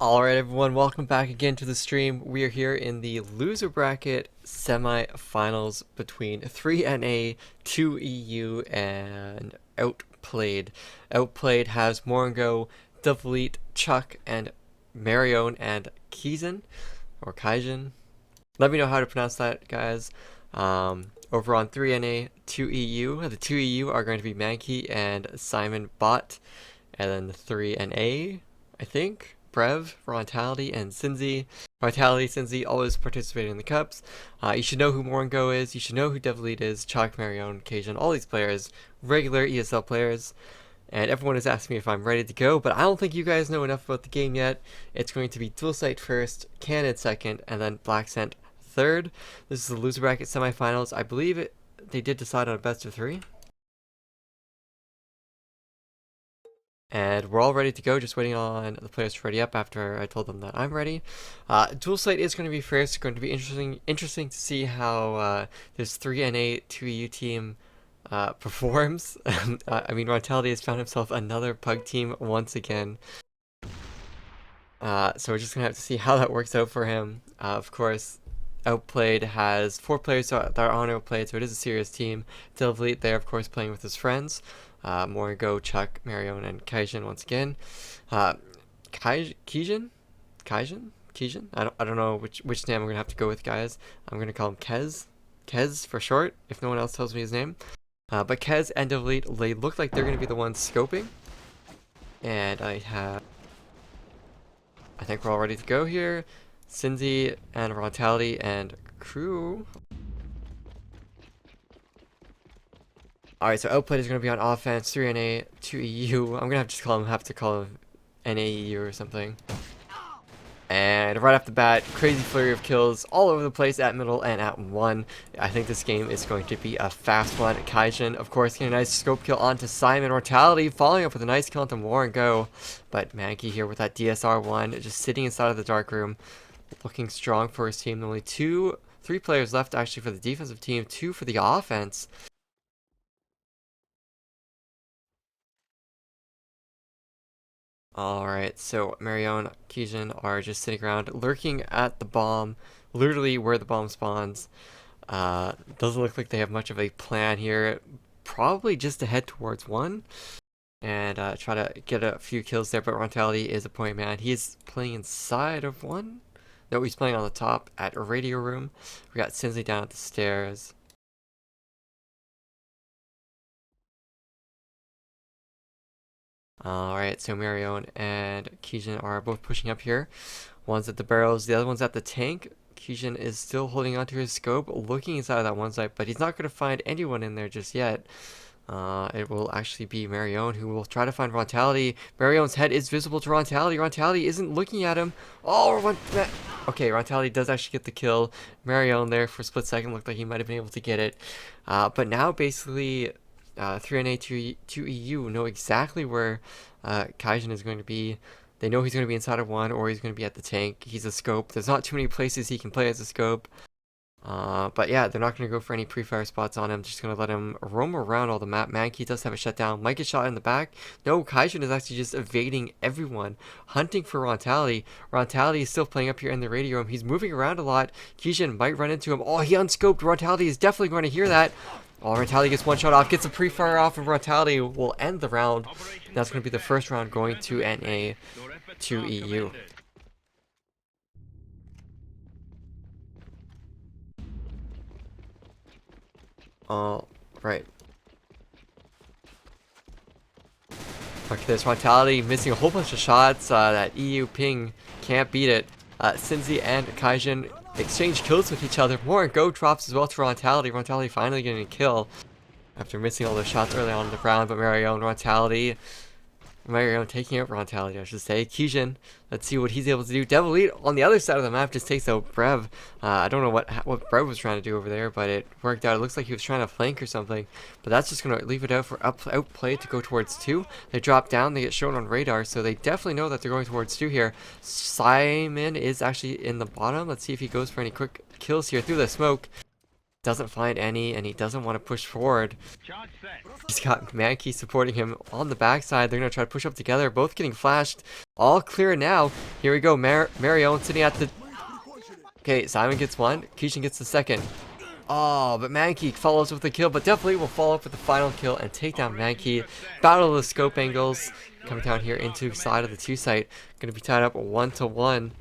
Alright everyone, welcome back again to the stream. We are here in the loser bracket semi-finals between 3NA, 2EU, and outPlayed. Outplayed has Moringo, Develete, Chuck, and Marion and Kaizen, or Kaijin. Let me know how to pronounce that, guys. Over on 3NA, 2EU, the 2EU are going to be Mankey and Simon Bot, and then the 3NA, I think, Brev, Vitality, and Cinzy. Vitality, Cinzy always participating in the cups. You should know who Moringo is. You should know who Develete is. Chalk, Marion, Cajun, all these players, regular ESL players. And everyone is asking me if I'm ready to go, but I don't think you guys know enough about the game yet. It's going to be Dual Sight first, Cannon second, and then Black Scent third. This is the loser bracket semifinals. I believe they did decide on a best of 3. And we're all ready to go, just waiting on the players to ready up after I told them that I'm ready. Dual Sight is going to be first. It's going to be interesting to see how this 3NA 2EU team performs. I mean, Vitality has found himself another pug team once again. So we're just going to have to see how that works out for him. Of course, outPlayed has 4 players that are on outPlayed, so it is a serious team. Develete there, of course, playing with his friends. Moringo, Chuck, Marion, and Kaijin once again. Kaijin? I don't know which name I'm gonna have to go with, guys. I'm gonna call him Kez for short, if no one else tells me his name. But Kez and Develete, they look like they're gonna be the ones scoping. And I think we're all ready to go here. Cinzy and Vitality and crew. Alright, so outPlayed is going to be on offense, 3NA, 2EU. I'm going to have to call him NAEU or something. And right off the bat, crazy flurry of kills all over the place at middle and at 1. I think this game is going to be a fast one. Kaijin, of course, getting a nice scope kill onto Simon. Mortality following up with a nice kill onto Moringo. But Mankey here with that DSR1, just sitting inside of the dark room, looking strong for his team. Only 3 players left actually for the defensive team, 2 for the offense. Alright, so Marion, Kijin are just sitting around, lurking at the bomb, literally where the bomb spawns. Doesn't look like they have much of a plan here. Probably just to head towards 1 and try to get a few kills there, but Vitality is a point man. He's playing inside of 1. No, he's playing on the top at a radio room. We got Cinzy down at the stairs. Alright, so Marion and Kijin are both pushing up here. One's at the barrels, the other one's at the tank. Kijin is still holding onto his scope, looking inside of that one side, but he's not going to find anyone in there just yet. It will actually be Marion who will try to find Vitality. Marion's head is visible to Vitality. Vitality isn't looking at him. Oh, okay, Vitality does actually get the kill. Marion there for a split second looked like he might have been able to get it. But now basically 3NA, 2EU know exactly where Kaijin is going to be. They know he's going to be inside of 1 or he's going to be at the tank. He's a scope. There's not too many places he can play as a scope. But yeah, they're not going to go for any pre-fire spots on him. Just going to let him roam around all the map. Mankey does have a shutdown. Might get shot in the back. No, Kaijin is actually just evading everyone. Hunting for Vitality. Vitality is still playing up here in the radio room. He's moving around a lot. Kijin might run into him. Oh, he unscoped. Vitality is definitely going to hear that. Oh, Vitality gets one shot off, gets a pre-fire off, and Vitality will end the round. That's going to be the first round going to NA, to EU. Right. Look at this, Vitality missing a whole bunch of shots. That EU ping can't beat it. Cinzy and Kaijin exchange kills with each other. Moringo drops as well to Vitality. Vitality finally getting a kill after missing all those shots early on in the round. But Marion taking out Vitality, I should say. Kijin, let's see what he's able to do. Develete on the other side of the map just takes out Brev. I don't know what Brev was trying to do over there, but it worked out. It looks like he was trying to flank or something. But that's just going to leave it out for outPlayed to go towards 2. They drop down, they get shown on radar, so they definitely know that they're going towards 2 here. Simon is actually in the bottom. Let's see if he goes for any quick kills here through the smoke. Doesn't find any, and he doesn't want to push forward. He's got Mankey supporting him on the backside. They're going to try to push up together, both getting flashed. All clear now. Here we go. Marion sitting at the... Okay, Simon gets one. Keishan gets the second. Oh, but Mankey follows with the kill, but definitely will follow up with the final kill and take down Mankey. Battle of the scope angles coming down here into side of the 2 site. Going to be tied up 1-1.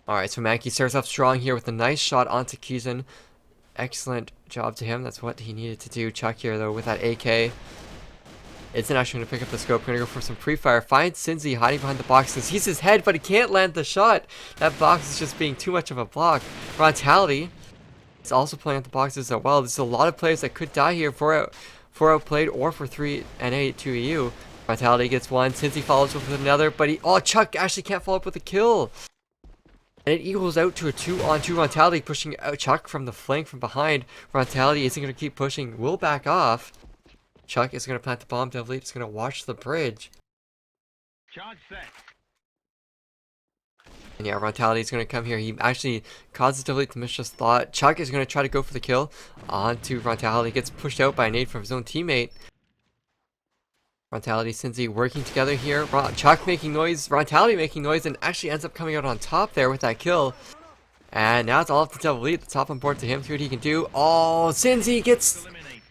Alright, so Mankey starts off strong here with a nice shot onto Keezen. Excellent job to him. That's what he needed to do. Chuck here, though, with that AK. Isn't actually going to pick up the scope. Going to go for some pre-fire. Finds Cinzy hiding behind the boxes. Sees his head, but he can't land the shot. That box is just being too much of a block. Frontality is also playing at the boxes as well. There's a lot of players that could die here for outplayed or for 3NA 2EU. Frontality gets one. Cinzy follows up with another, but Chuck actually can't follow up with a kill. And it equals out to a 2-on-2. Frontality pushing out Chuck from the flank from behind. Frontality isn't going to keep pushing. Will back off. Chuck is going to plant the bomb. Devleet is going to watch the bridge. Charge set. And yeah, Frontality is going to come here. He actually causes Devleet to miss just thought. Chuck is going to try to go for the kill onto Frontality. Gets pushed out by a nade from his own teammate. Frontality, Cinzy working together here. Chuck making noise, Frontality making noise, and actually ends up coming out on top there with that kill. And now it's all up to Devleet. The top on board to him. See what he can do. Oh, Cinzy gets...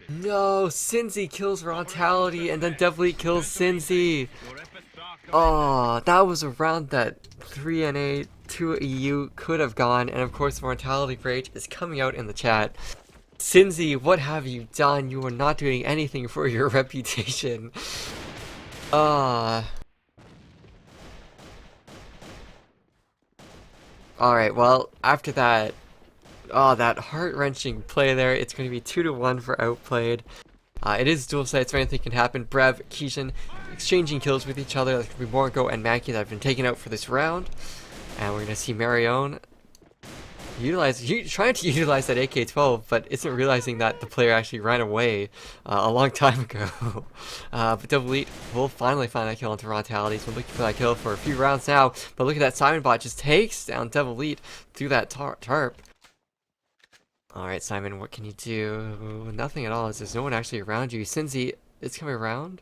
No, Cinzy kills Frontality, and then Devleet kills Cinzy. Oh, that was a round that 3NA 2EU could have gone. And of course, Frontality Rage is coming out in the chat. Cinzy, what have you done? You are not doing anything for your reputation. Alright, well, after that, that heart-wrenching play there, it's going to be 2-1 for outplayed. It is dual sites, so anything can happen. Brev, Keishan, exchanging kills with each other. There's going to be Morgo and Mankey that have been taken out for this round. And we're going to see Marion trying to utilize that AK-12, but isn't realizing that the player actually ran away a long time ago. But Devleet will finally find that kill onto Frontality. So we're looking for that kill for a few rounds now. But look at that, Simon bot just takes down Devleet through that tarp. Alright, Simon, what can you do? Nothing at all, as there's no one actually around you. Cinzy is coming around.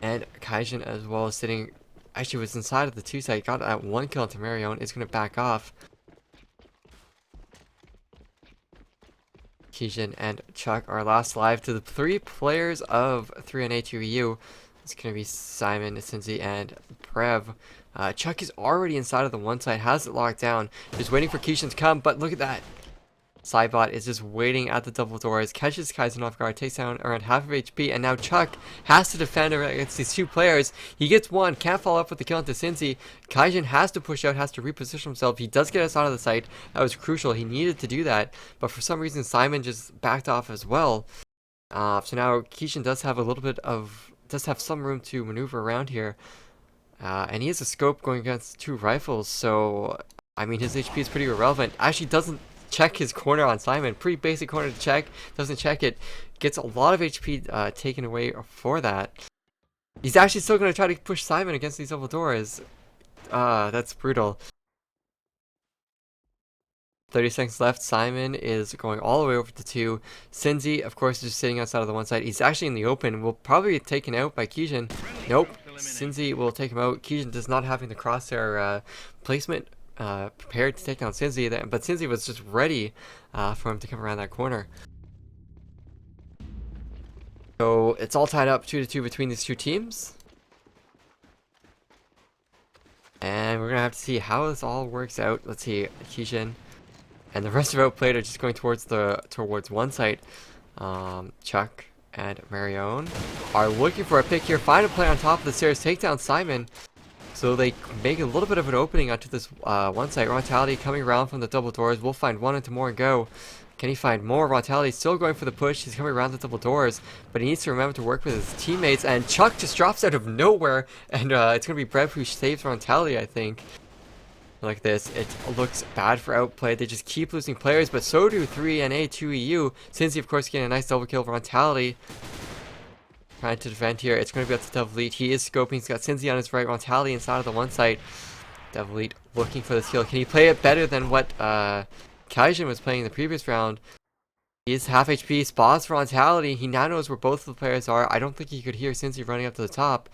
And Kaijin as well is sitting... Actually was inside of the 2 site, got that 1 kill onto Marion, is going to back off. Keishan and Chuck are last live to the 3 players of 3NA2EU. It's going to be Simon, Cinzy, and Brev. Chuck is already inside of the 1 site, has it locked down, just waiting for Keishan to come, but look at that. Cybot is just waiting at the double doors, catches Kaizen off guard, takes down around half of HP, and now Chuck has to defend against these 2 players. He gets one, can't follow up with the kill onto Cinzy. Kaizen has to push out, has to reposition himself. He does get us out of the site. That was crucial. He needed to do that, but for some reason Simon just backed off as well. So now Keishan does have some room to maneuver around here. And he has a scope going against 2 rifles, so I mean his HP is pretty irrelevant. Actually doesn't check his corner on Simon. Pretty basic corner to check. Doesn't check it. Gets a lot of HP taken away for that. He's actually still going to try to push Simon against these double doors. That's brutal. 30 seconds left. Simon is going all the way over to 2. Cinzy, of course, is just sitting outside of the 1 side. He's actually in the open. Will probably be taken out by Keishan. Nope. Cinzy will take him out. Keishan does not having the crosshair placement prepared to take down Cinzy, but Cinzy was just ready for him to come around that corner. So it's all tied up 2-2 between these 2 teams. And we're going to have to see how this all works out. Let's see, Keishan and the rest of outplayed are just going towards 1 site. Chuck and Marion are looking for a pick here. Find a play on top of the stairs, take down Simon. So they make a little bit of an opening onto this 1 site. Frontality coming around from the double doors. We'll find one into more and go. Can he find more? Frontality still going for the push. He's coming around the double doors, but he needs to remember to work with his teammates. And Chuck just drops out of nowhere, and it's going to be Brev who saves Frontality, I think. Like this, it looks bad for outplayed. They just keep losing players, but so do 3NA, 2EU. Cincy, of course, getting a nice double kill for Vitality. Trying to defend here. It's going to be up to Devilite. He is scoping. He's got Cincy on his right. Vitality inside of the one site. Devilite looking for this kill. Can he play it better than what Kaijin was playing in the previous round? He is half HP. Spots for Vitality. He now knows where both of the players are. I don't think he could hear Cincy running up to the top.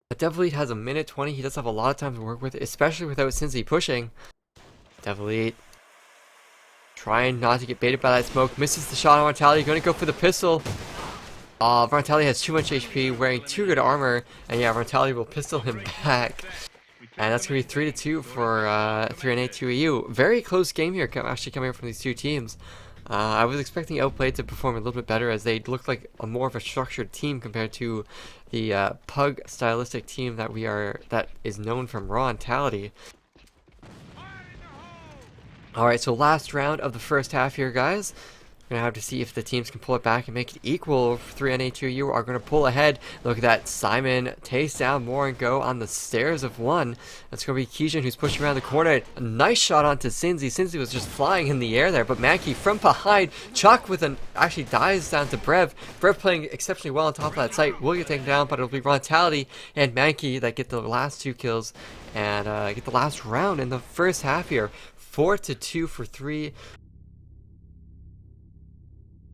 But Devilite has a minute 20. He does have a lot of time to work with, especially without Cincy pushing. Devilite trying not to get baited by that smoke. Misses the shot on Vitality. Going to go for the pistol. Vitality has too much HP, wearing too good armor. And yeah, Vitality will pistol him back. And that's going to be 3-2 for 3NA 2EU. Very close game here, actually coming up from these two teams. I was expecting outplayed to perform a little bit better, as they look like a more of a structured team compared to the pug stylistic team that is known from Raw Mentality. Alright, so last round of the first half here, guys. We're gonna have to see if the teams can pull it back and make it equal. 3NA 2EU are gonna pull ahead. Look at that. Simon takes down More and Go on the stairs of one. That's gonna be Kijin, who's pushing around the corner. A nice shot onto Cincy. Cincy was just flying in the air there, but Mankey from behind. Chuck with an actually dies down to Brev. Brev playing exceptionally well on top of that site. Will get taken down, but it'll be Vitality and Mankey that get the last two kills and get the last round in the first half here. 4-2 for 3.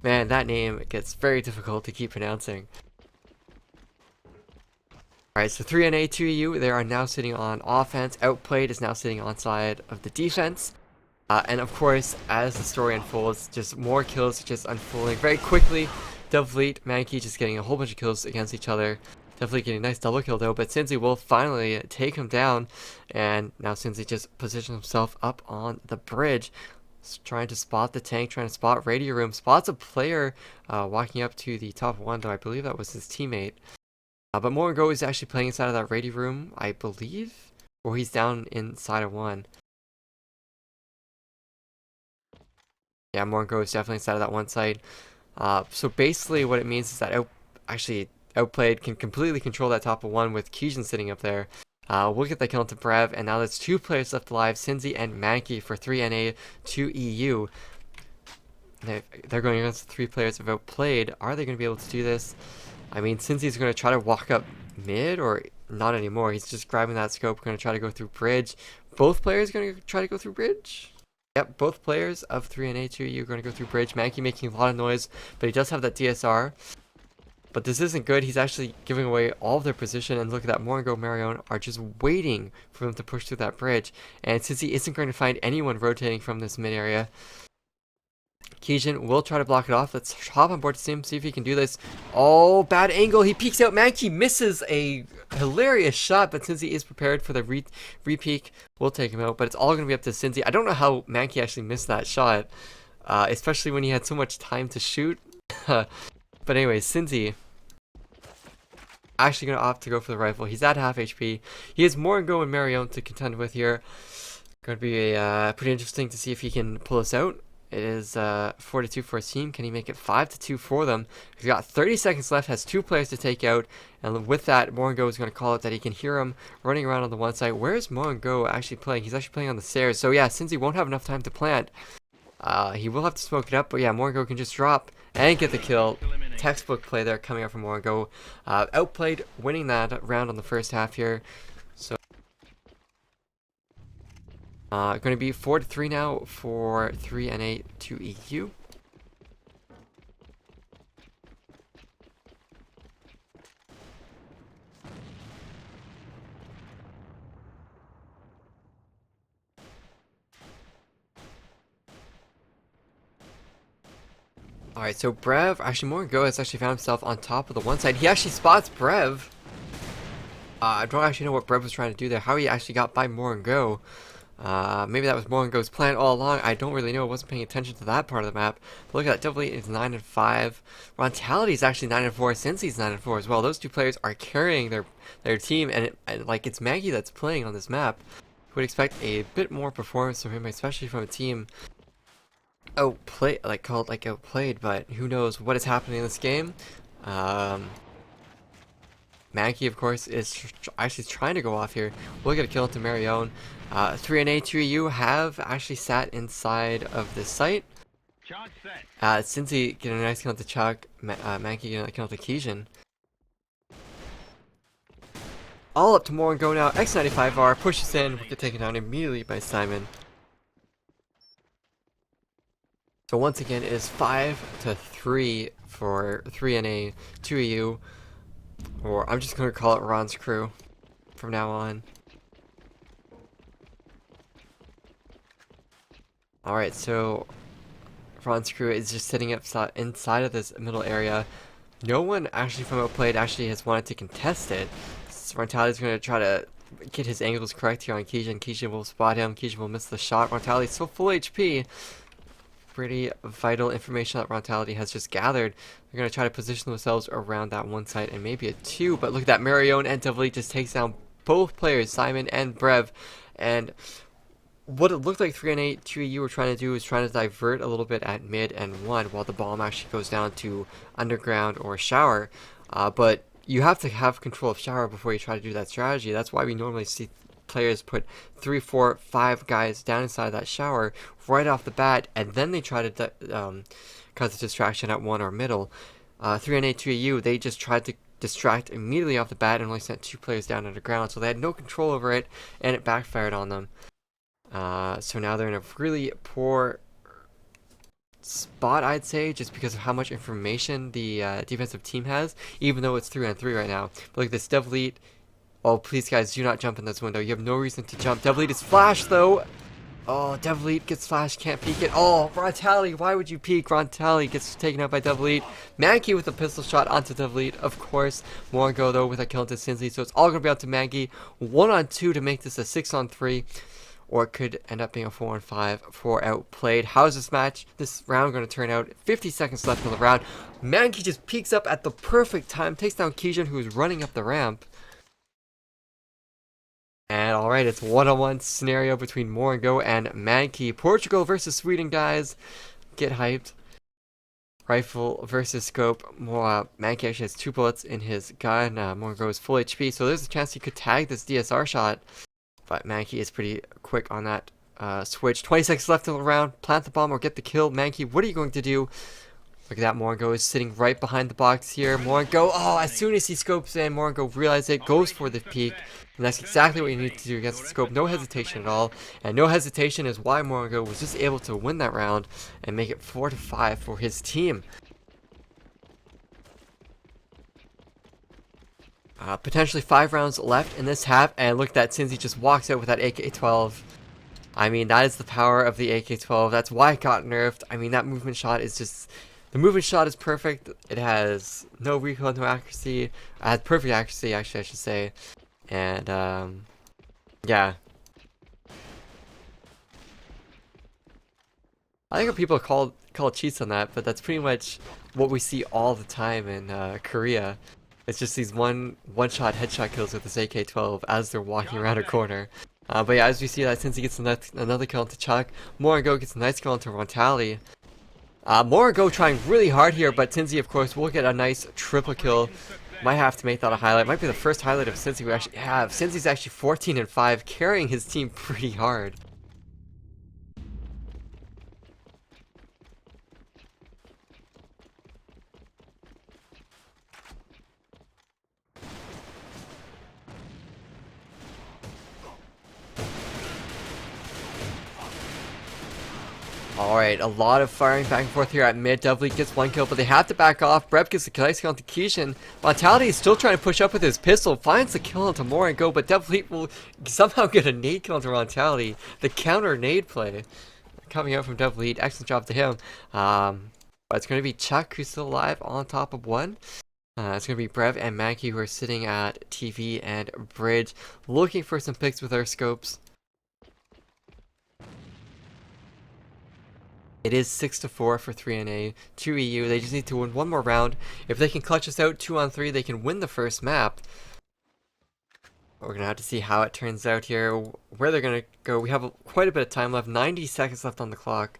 Man, that name gets very difficult to keep pronouncing. Alright, so 3NA 2EU, they are now sitting on offense. Outplayed is now sitting on side of the defense. And of course, as the story unfolds, just more kills just unfolding very quickly. Devilite, Mankey just getting a whole bunch of kills against each other. Definitely getting a nice double kill though, but Cincy will finally take him down. And now Cincy just positions himself up on the bridge. Trying to spot the tank, trying to spot Radio Room. Spots a player walking up to the top one, though I believe that was his teammate. But Moringo is actually playing inside of that Radio Room, I believe. Or he's down inside of one. Yeah, Moringo is definitely inside of that one site. So basically what it means is that Outplayed can completely control that top of one with Kijin sitting up there. We'll get that kill into Brev, and now there's two players left alive, Cincy and Mankey for 3NA 2EU. They're going against the three players of Outplayed. Are they going to be able to do this? I mean, Cincy's going to try to walk up mid, or not anymore. He's just grabbing that scope, going to try to go through bridge. Both players going to try to go through bridge? Yep, both players of 3NA 2EU are going to go through bridge. Mankey making a lot of noise, but he does have that DSR. But this isn't good. He's actually giving away all of their position. And look at that. Moringo and Marion are just waiting for them to push through that bridge. And since he isn't going to find anyone rotating from this mid area, Kijin will try to block it off. Let's hop on board to see if he can do this. Oh, bad angle. He peeks out. Mankey misses a hilarious shot, but Cincy is prepared for the re-peek. We'll take him out, but it's all going to be up to Cincy. I don't know how Mankey actually missed that shot, especially when he had so much time to shoot. But anyway, Cincy actually going to opt to go for the rifle. He's at half HP. He has Moringo and Marion to contend with here. Going to be pretty interesting to see if he can pull us out. It is 4-2 for his team. Can he make it 5-2 for them? He's got 30 seconds left, has two players to take out. And with that, Moringo is going to call it that he can hear him running around on the one side. Where is Moringo actually playing? He's actually playing on the stairs. So yeah, Cincy won't have enough time to plant. He will have to smoke it up, but yeah, Moringo can just drop and get the kill. Textbook play there coming out from Moringo. Outplayed, winning that round on the first half here. So, going to be 4-3 now for 3NA 2EU. Alright, so Brev, actually Moringo has actually found himself on top of the one side. He actually spots Brev. I don't actually know what Brev was trying to do there, how he actually got by Moringo. Maybe that was Moringo's plan all along. I don't really know. I wasn't paying attention to that part of the map. But look at that. Definitely is 9-5. Rontality is actually 9-4. Cincy's 9-4 as well. Those two players are carrying their team, and like it's Maggie that's playing on this map. Would expect a bit more performance from him, especially from a team outplayed, but who knows what is happening in this game. Mankey, of course, is actually trying to go off here. We'll get a kill into Marion. 3NA, 2EU have actually sat inside of this site. Charge set. Cincy getting a nice kill into Chuck. Mankey getting a kill into Kijin. All up to more and go now. X95R pushes in. We get taken down immediately by Simon. So once again, it is 5-3 for 3NA, 2EU. Or I'm just going to call it Ron's crew from now on. Alright, so Ron's crew is just sitting up inside of this middle area. No one actually from outPlayed actually has wanted to contest it. Rontality is going to try to get his angles correct here on Kijin. Kijin will spot him. Kijin will miss the shot. Rontality is still full HP. Pretty vital information that Rontality has just gathered. They're going to try to position themselves around that one site and maybe a two. But look at that. Marion and Devlete just takes down both players, Simon and Brev. And what it looked like 3-8 2EU were trying to do is trying to divert a little bit at mid and one while the bomb actually goes down to underground or shower. But you have to have control of shower before you try to do that strategy. That's why we normally see players put 3, 4, 5 guys down inside that shower right off the bat, and then they try to cause a distraction at one or middle. 3-8 2EU, they just tried to distract immediately off the bat and only sent 2 players down underground, so they had no control over it, and it backfired on them. So now they're in a really poor spot, I'd say, just because of how much information the defensive team has, even though it's 3-on-3 right now. But look at this, Devlete. Oh, please, guys, do not jump in this window. You have no reason to jump. Devlete is flashed, though. Oh, Devlete gets flashed, can't peek it. Oh, Rontality, why would you peek? Rontality gets taken out by Devlete. Mankey with a pistol shot onto Devlete, of course. Moringo, though, with a kill into Cincy, so it's all going to be up to Mankey. 1-on-2 to make this a 6-on-3. Or it could end up being a 4-on-5 for outPlayed. How's this round going to turn out? 50 seconds left in the round. Mankey just peeks up at the perfect time, takes down Kijin, who is running up the ramp. And alright, it's 1-on-1 scenario between Moringo and Mankey. Portugal versus Sweden, guys. Get hyped. Rifle versus scope. Mankey actually has 2 bullets in his gun. Moringo is full HP, so there's a chance he could tag this DSR shot. But Mankey is pretty quick on that switch. 20 seconds left in the round. Plant the bomb or get the kill. Mankey, what are you going to do? Look at that. Moringo is sitting right behind the box here. Moringo, oh, as soon as he scopes in, Moringo realizes it, goes for the peek. And that's exactly what you need to do against the scope. No hesitation at all. And no hesitation is why Moringo was just able to win that round and make it 4-5 for his team. Potentially 5 rounds left in this half, and look at that, Cincy just walks out with that AK-12. I mean, that is the power of the AK-12. That's why it got nerfed. I mean, that movement shot is just... The movement shot is perfect. It has no recoil, no accuracy. It has perfect accuracy, actually, I should say. And, yeah. I think people call cheats on that, but that's pretty much what we see all the time in Korea. It's just these one-shot headshot kills with this AK-12 as they're walking around a corner. But yeah, as we see that, since he gets another kill into Chuck, Moringo gets a nice kill into Rontality. Moringo trying really hard here, but Cincy, of course, will get a nice triple kill. Might have to make that a highlight. Might be the first highlight of Cincy we actually have. Cincy's actually 14-5, carrying his team pretty hard. Alright, a lot of firing back and forth here at mid. Devlete gets 1 kill, but they have to back off. Brev gets a nice kill onto Kijin. Vitality is still trying to push up with his pistol. Finds the kill into Moringo, but Devlete will somehow get a nade kill into Vitality. The counter nade play coming out from Devlete. Excellent job to him. But it's going to be Chuck, who's still alive, on top of 1. It's going to be Brev and Mankey, who are sitting at TV and bridge, looking for some picks with their scopes. It is 6-4 for 3NA, 2EU. They just need to win 1 more round. If they can clutch us out 2-on-3, they can win the first map. We're going to have to see how it turns out here, where they're going to go. We have quite a bit of time left, 90 seconds left on the clock.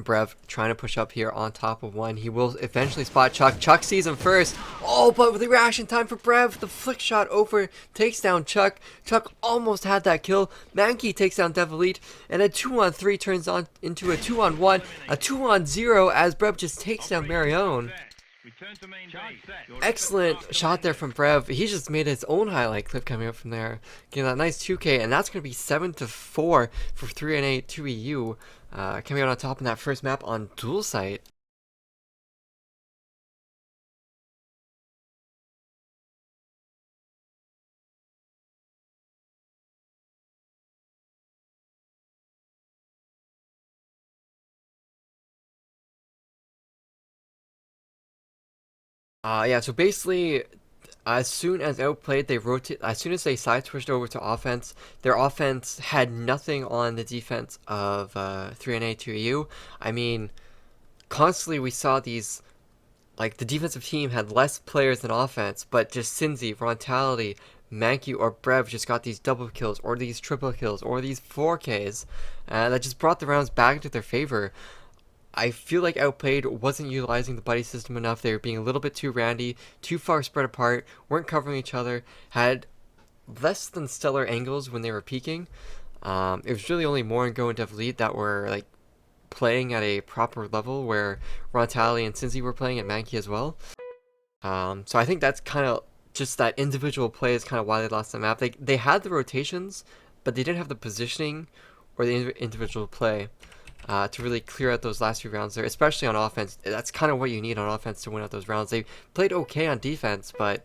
Brev trying to push up here on top of one. He will eventually spot Chuck. Chuck sees him first. Oh, but with the reaction time for Brev, the flick shot over takes down Chuck. Chuck almost had that kill. Mankey takes down Devilite, and a 2-on-3 turns on into a 2-on-1, a 2-on-0 as Brev just takes down Marion. Excellent shot there from Brev. He just made his own highlight clip coming up from there, getting that nice 2K, and that's going to be 7-4 for 3-8 2EU. Coming out on top in that first map on dual site. Yeah, so basically, as soon as outplayed, they rotate. As soon as they side switched over to offense, their offense had nothing on the defense of 3-8 2EU. I mean, constantly we saw these, like, the defensive team had less players than offense, but just Cinzy, Rontality, Mankey, or Brev just got these double kills, or these triple kills, or these 4Ks, that just brought the rounds back into their favor. I feel like outplayed wasn't utilizing the buddy system enough. They were being a little bit too randy, too far spread apart, weren't covering each other, had less than stellar angles when they were peaking. It was really only Moringo and Devilite that were like playing at a proper level, where Rontali and Cincy were playing, and Mankey as well. So I think that's kind of just that individual play is kind of why they lost the map. They had the rotations, but they didn't have the positioning or the individual play to really clear out those last few rounds there, especially on offense. That's kind of what you need on offense to win out those rounds. They played okay on defense, but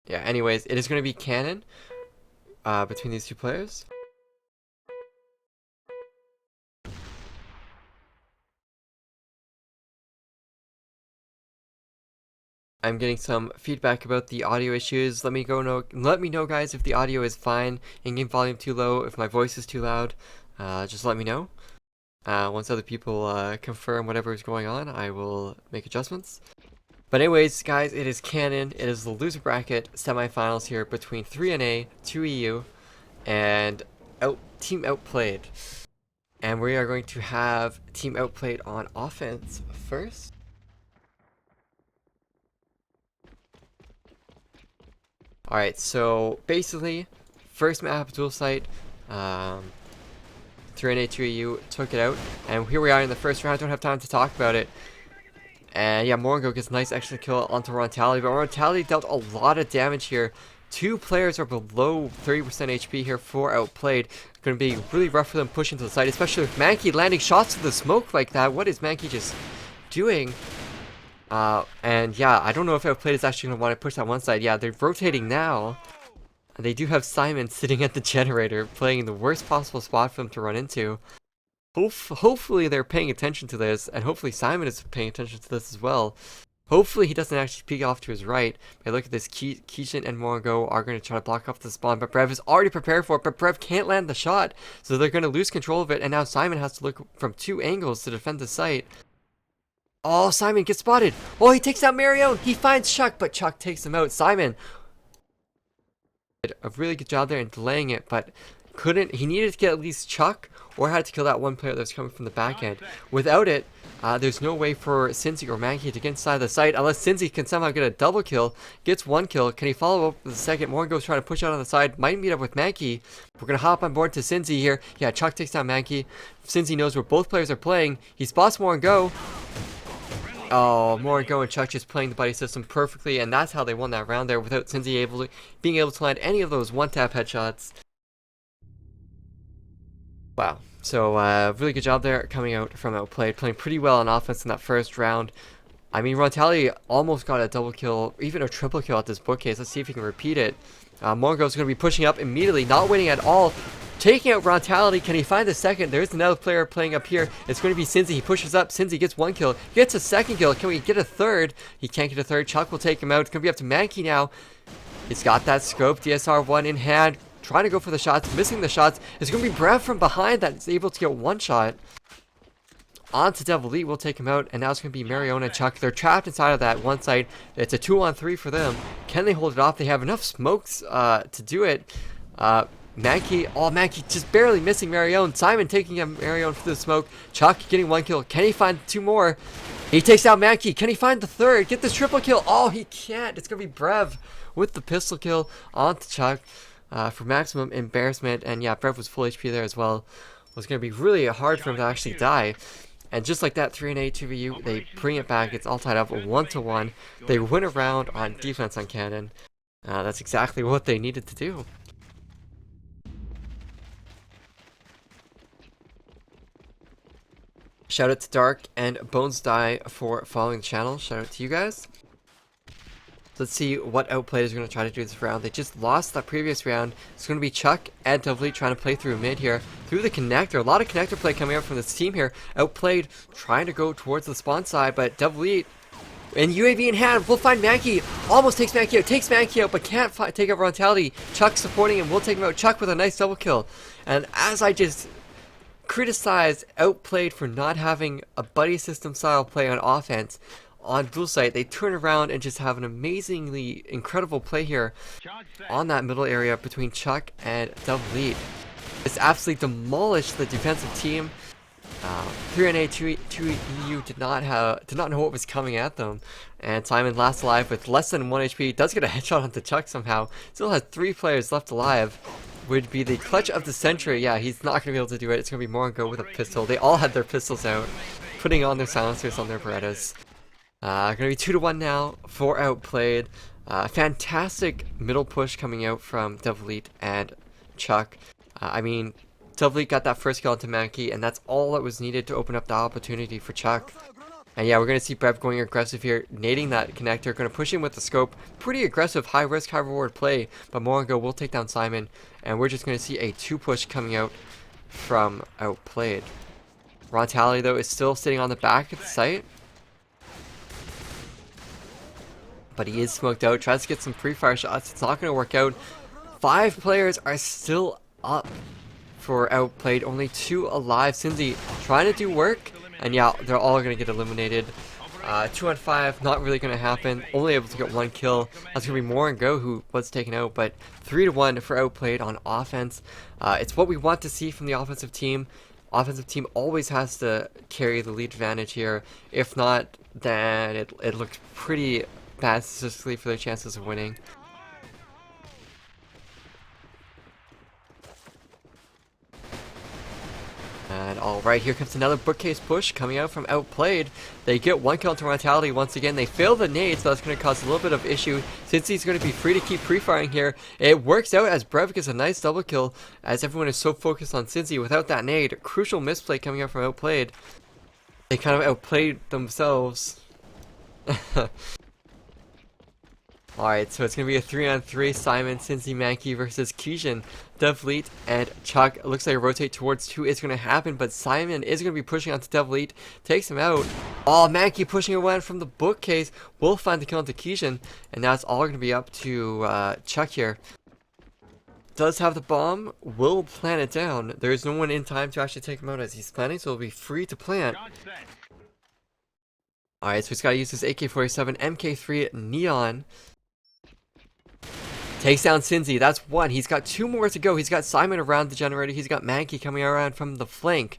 yeah, anyways, it is going to be canon between these two players. I'm getting some feedback about the audio issues. Let me know, guys, if the audio is fine, in-game volume too low, if my voice is too loud. Just let me know. Once other people confirm whatever is going on, I will make adjustments. But anyways, guys, it is canon. It is the loser bracket semifinals here between 3NA, 2EU, and Team Outplayed. And we are going to have Team Outplayed on offense first. Alright, so basically, first map dual site, 3NA 2EU took it out, and here we are in the first round. I don't have time to talk about it. And yeah, Moringo gets a nice extra kill onto Rontality, but Rontality dealt a lot of damage here. Two players are below 30% HP here for Outplayed. Going to be really rough for them pushing to the side, especially with Mankey landing shots to the smoke like that. What is Mankey just doing? And yeah, I don't know if Outplayed is actually going to want to push that one side. Yeah, they're rotating now. They do have Simon sitting at the generator, playing in the worst possible spot for them to run into. Hopefully they're paying attention to this, and hopefully Simon is paying attention to this as well. Hopefully he doesn't actually peek off to his right. But look at this, Keishan and Moringo are going to try to block off the spawn, but Brev is already prepared for it, but Brev can't land the shot, so they're going to lose control of it, and now Simon has to look from two angles to defend the site. Oh, Simon gets spotted. Oh, he takes out Marion. He finds Chuck, but Chuck takes him out. Simon did a really good job there in delaying it, but he needed to get at least Chuck, or had to kill that one player that was coming from the back end. Without it, there's no way for Cincy or Mankey to get inside the site unless Cincy can somehow get a double kill, gets one kill. Can he follow up with the second? Moringo's trying to push out on the side, might meet up with Mankey. We're going to hop on board to Cincy here. Yeah, Chuck takes down Mankey. Cincy knows where both players are playing. He spots Moringo. Oh, Moringo and Chuck just playing the buddy system perfectly, and that's how they won that round there without Cincy being able to land any of those one-tap headshots. Wow. So, really good job there coming out from Outplayed, playing pretty well on offense in that first round. I mean, Rontali almost got a double kill, even a triple kill at this bookcase. Let's see if he can repeat it. Moringo's going to be pushing up immediately, not waiting at all. Taking out Rontality. Can he find the second? There's another player playing up here. It's going to be Cincy. He pushes up. Cincy gets one kill. Gets a second kill. Can we get a third? He can't get a third. Chuck will take him out. It's going to be up to Mankey now. He's got that scope. DSR-1 in hand. Trying to go for the shots. Missing the shots. It's going to be Brev from behind that's able to get one shot. On to Devilite. Will take him out. And now it's going to be Marion and Chuck. They're trapped inside of that one side. It's a 2-on-3 for them. Can they hold it off? They have enough smokes to do it. Mankey, oh, Mankey just barely missing Marion. Simon taking him Marion through the smoke. Chuck getting 1 kill. Can he find 2 more? He takes out Mankey. Can he find the 3rd? Get this triple kill. Oh, he can't. It's going to be Brev with the pistol kill onto Chuck for maximum embarrassment. And yeah, Brev was full HP there as well. It was going to be really hard for him to actually die. And just like that, 3-8 2v, they bring it back. It's all tied up 1-1. They win a round on defense on Cannon. That's exactly what they needed to do. Shout out to Dark and Bones Die for following the channel. Shout out to you guys. Let's see what outPlayed is going to try to do this round. They just lost that previous round. It's going to be Chuck and Devleet trying to play through mid here. Through the connector. A lot of connector play coming out from this team here. outPlayed trying to go towards the spawn side, but Devleet in UAV in hand will find Mankey. Almost takes Mankey out. Takes Mankey out, but can't take out Rontality. Chuck supporting him. Will take him out. Chuck with a nice double kill. And as I just criticized outPlayed for not having a buddy system style play on offense on dual site, they turn around and just have an amazingly incredible play here on that middle area between Chuck and Devleet. It's absolutely demolished the defensive team. 3-8 2EU did not know what was coming at them, and Simon last alive with less than 1 HP. Does get a headshot onto Chuck somehow. Still has 3 players left alive. Would be the clutch of the century. Yeah, he's not going to be able to do it. It's going to be Moringo with a pistol. They all had their pistols out, putting on their silencers on their Berettas. Going to be 2-1 now for outPlayed. Fantastic middle push coming out from Devleet and Chuck. I mean, Devleet got that first kill onto Mankey, and that's all that was needed to open up the opportunity for Chuck. And yeah, we're going to see Brev going aggressive here, nading that connector, going to push him with the scope. Pretty aggressive, high risk, high reward play, but Moringo will take down Simon, and we're just going to see a 2 push coming out from outPlayed. Rontality, though, is still sitting on the back of the site, but he is smoked out, tries to get some pre-fire shots. It's not going to work out. 5 players are still up for outPlayed, only 2 alive. Cindy trying to do work, and yeah, they're all going to get eliminated. 2 on 5, not really going to happen. Only able to get 1 kill. That's going to be Moringo, who was taken out, but 3-1 for outPlayed on offense. It's what we want to see from the offensive team. Offensive team always has to carry the lead advantage here. If not, then it looks pretty bad statistically for their chances of winning. And alright, here comes another bookcase push coming out from outPlayed. They get 1 kill into Rontality once again. They fail the nade, so that's going to cause a little bit of issue since he's going to be free to keep pre-firing here. It works out as Brev gets a nice double kill as everyone is so focused on Cincy without that nade. Crucial misplay coming out from outPlayed. They kind of outplayed themselves. Alright, so it's going to be a 3-on-3 Simon, Cincy, Mankey versus Kijin, Devleet, and Chuck. It looks like a rotate towards 2 is going to happen, but Simon is going to be pushing onto Devleet, takes him out. Oh, Mankey pushing away from the bookcase will find the kill onto Kijin, and now it's all going to be up to Chuck here. Does have the bomb, will plant it down. There is no one in time to actually take him out as he's planting, so he'll be free to plant. Alright, so he's got to use his AK-47 MK3 Neon. Takes down Cincy, that's 1. He's got 2 more to go. He's got Simon around the generator. He's got Mankey coming around from the flank.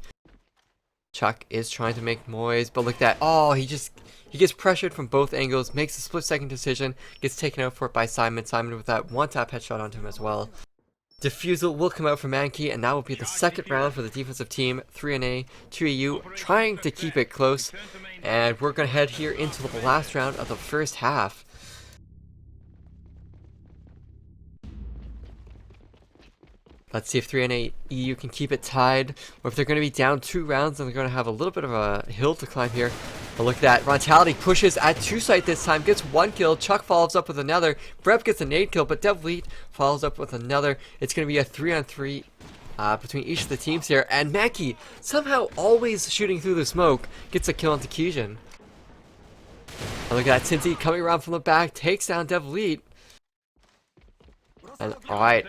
Chuck is trying to make noise, but look at that. Oh, he gets pressured from both angles, makes a split-second decision, gets taken out for it by Simon. Simon with that 1-tap headshot onto him as well. Defusal will come out for Mankey, and that will be the 2nd round for the defensive team. 3-A, 2EU, trying to keep it close. And we're going to head here into the last round of the first half. Let's see if 3-8 EU can keep it tied, or if they're going to be down 2 rounds and they're going to have a little bit of a hill to climb here. But look at that. Rontality pushes at 2 site this time, gets 1 kill. Chuck follows up with another. Brev gets a nade kill, but Devleet follows up with another. It's going to be a 3-on-3 between each of the teams here. And Mankey, somehow always shooting through the smoke, gets a kill onto Kijin. And look at that. Cincy coming around from the back, takes down Devleet. And alright.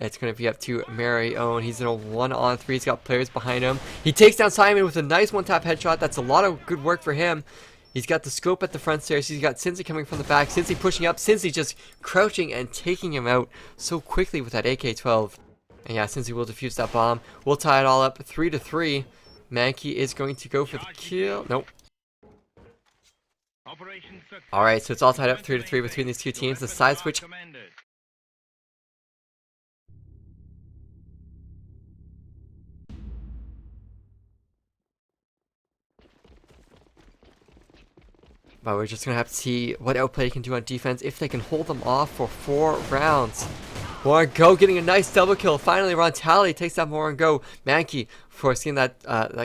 It's going to be up to Marion. He's in a 1-on-3. He's got players behind him. He takes down Simon with a nice 1-tap headshot. That's a lot of good work for him. He's got the scope at the front stairs. He's got Cincy coming from the back. Cincy pushing up. Cincy just crouching and taking him out so quickly with that AK-12. And yeah, since he will defuse that bomb, we'll tie it all up 3-3. Mankey is going to go for the kill. Nope. Alright, so it's all tied up 3-3 between these two teams. The side switch. But we're just going to have to see what outPlayed can do on defense if they can hold them off for 4 rounds. More and Go getting a nice double kill. Finally, Rontali takes that more and Go. Mankey forcing that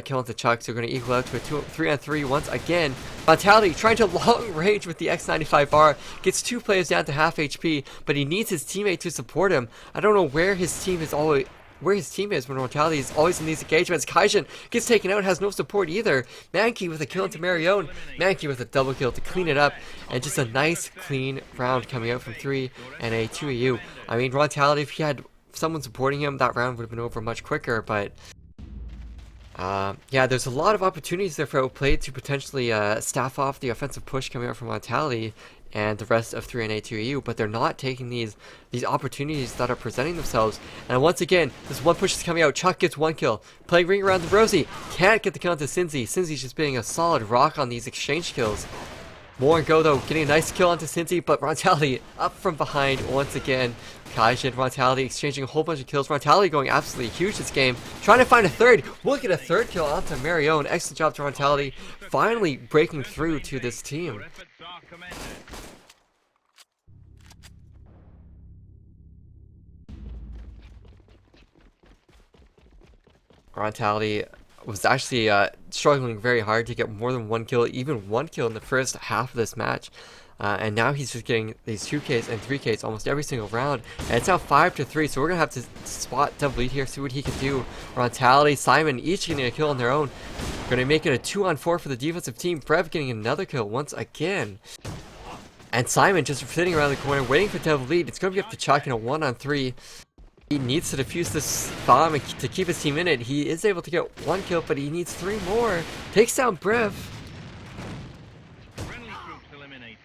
kill into Chuck. So we're going to equal out to a 3-on-3 once again. Rontali trying to long range with the X95 bar. Gets 2 players down to half HP, but he needs his teammate to support him. I don't know where his team is always... Where his team is when Mortality is always in these engagements. Kaijin gets taken out, has no support either. Mankey with a kill into Marion. Mankey with a double kill to clean it up. And just a nice, clean round coming out from 3 and a 2EU. I mean, Mortality, if he had someone supporting him, that round would have been over much quicker, but... yeah, there's a lot of opportunities there for outPlayed to potentially staff off the offensive push coming out from Mortality and the rest of 3 and A2EU, but they're not taking these opportunities that are presenting themselves. And once again, this one push is coming out. Chuck gets 1 kill. Playing ring around to Rosie. Can't get the kill onto Cincy. Cincy's just being a solid rock on these exchange kills. More and Go though, getting a nice kill onto Cincy, but Rontality up from behind once again. Kaijin, Rontality exchanging a whole bunch of kills. Rontality going absolutely huge this game. Trying to find a third. We'll get a third kill onto Marion. Excellent job to Rontality. Finally breaking through to this team. Rontality was actually struggling very hard to get more than 1 kill, even 1 kill in the first half of this match. And now he's just getting these 2Ks and 3Ks almost every single round. And it's now 5-3, so we're going to have to spot double lead here, see what he can do. Rontality, Simon, each getting a kill on their own. Going to make it a 2-on-4 for the defensive team. Brev getting another kill once again. And Simon just sitting around the corner, waiting for double lead. It's going to be up to Chuck in a 1-on-3. He needs to defuse this bomb to keep his team in it. He is able to get 1 kill, but he needs 3 more. Takes down Brev. Friendly troops eliminated.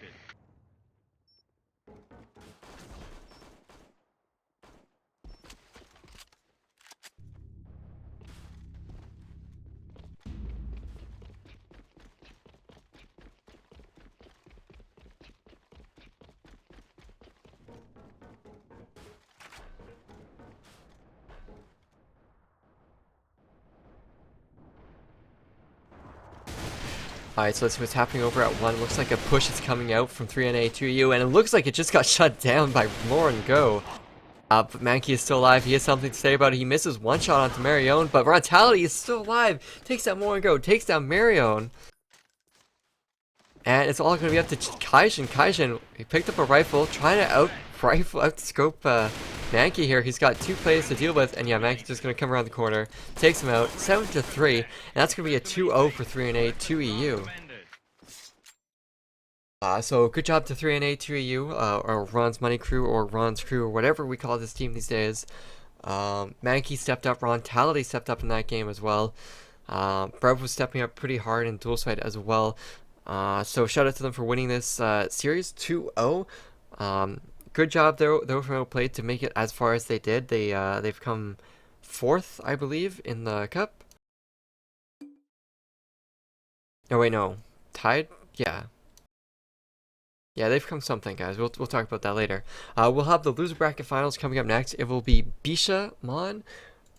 Alright, so let's see what's happening over at 1. Looks like a push is coming out from 3NA2U, and it looks like it just got shut down by Lauren Go. But Mankey is still alive. He has something to say about it. He misses 1 shot onto Marion, but Rontality is still alive. Takes down Lauren Go, takes down Marion. And it's all going to be up to Kaijin. Kaijin, he picked up a rifle, trying to outscope Mankey here. He's got 2 players to deal with, and yeah, Mankey's just going to come around the corner, takes him out, 7-3, and that's going to be a 2-0 for 3NA 2EU. So good job to 3NA 2EU, or Ron's Money Crew, or Ron's Crew, or whatever we call this team these days. Mankey stepped up, Rontality stepped up in that game as well. Brev was stepping up pretty hard in dual fight as well. So shout out to them for winning this series 2-0. Good job though from outPlayed to make it as far as they did. They've come 4th, I believe, in the cup. Oh wait, no, tied. Yeah, they've come something, guys. We'll talk about that later. We'll have the loser bracket finals coming up next. It will be Bisha Mon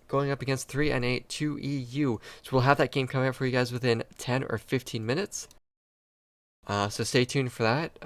going up against 3NA 2EU. So we'll have that game coming up for you guys within 10 or 15 minutes. So stay tuned for that.